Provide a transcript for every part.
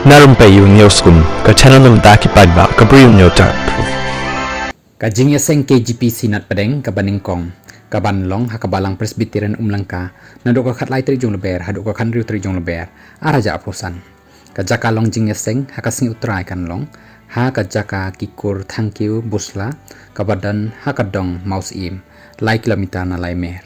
Narumpayu Neoskum, ka channel ng Daki Padba, ka Briyo Nyotarp. Kajing yaseng KGP Sinat Padeng kabaningkong kabanlong hakabalang Presbyterian Umlangka nadok ka katlay tri jong leber hadok ka kanriu tri jong leber araja apusan kajaka long jing yaseng hakasing utrai kanlong ha kajaka kikur thankiu busla kabadan hakadong maus im lai kilomita na lai mer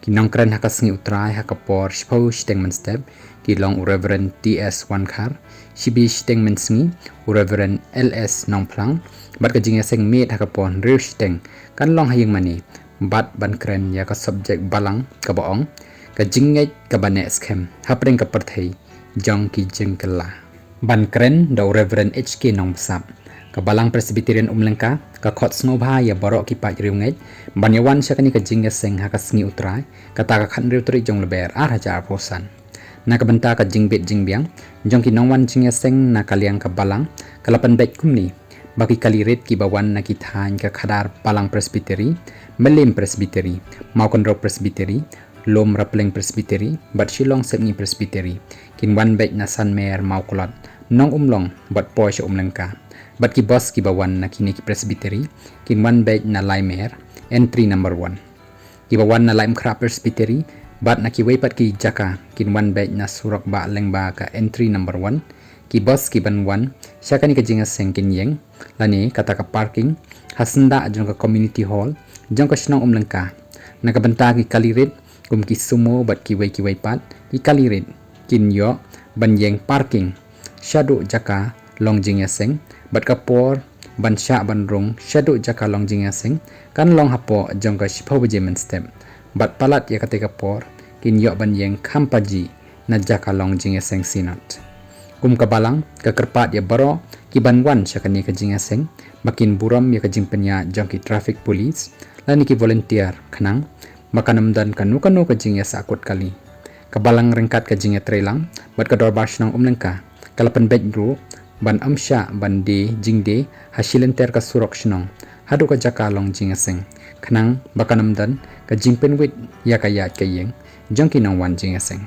kinong kren hakasing utrai hakapor shpau steng step kilong Reverend TS Wankar Shibi Steng Mensngi, Reverend LS Nongplang, bat kajing yaseng meet hakapon real steng, kan long hayang mani, bat ban kren ya ka subject balang kabaong, kajing ngay kabane skem, hapring kaperthei, jong ki jeng kela. Ban kren daw Reverend HK Nongpsap, kabalang Presbyterian Umlangka, ka khot snobha ya borok ki pa riu ngay, ban yawan siya kani kajing yaseng hakasngi utray, kata ka kanriu tri jong leber araja aposan. Nakabenta ka jingbit jingbiang jong kinongwan jingya seng na kaliang ka balang kalapan bet kumni baki kalirit ki bawan na kithain ka khadar palang presbytery melim presbytery maukon ro presbytery lom rapleng presbytery bat shilong sepni presbytery kinwan bet na san mer maukolot nong umlong bat po siya umlengka bat ki boss ki bawan na kini ki presbytery kinwan bet na laimer entry number 1 ki bawan na laim kra presbytery bat na kiway pat ki jaka kinwan bet na surak ba leng ba ka entry number 1 ki bus ki ban 1 siya kani ka jinga seng kinyeng lani kata ka parking hasanda jong ka community hall jong ka shnong umlangka nakabanta ki kalirit kum ki sumo bat kiway pat ki kalirit kinyo banyeng parking shadow jaka long jinga seng bat ka por ban sha ban rong shadow jaka long jinga seng kan long hapo jong ka shipaw jemen step bat palat ya katika por kinyo banyeng kampaji na jaka long jinga seng sinat kum kabalang kakerpat ya baro kibanwan siya kani ka jinga seng makin buram ya kajing penya jong ki traffic police lani ki volunteer kanang makanamdan kanu ka jinga sa akut kali kabalang rengkat ka jinga trelang bat ka dorbash ng umlengka kalapan bedro ban amsha ban de jingde hasilenter ka surok shnong hadu ka jaka long jinga seng kanang bakanamdan ka jingpen wit ya kayat kayeng jong kinong wan jinga seng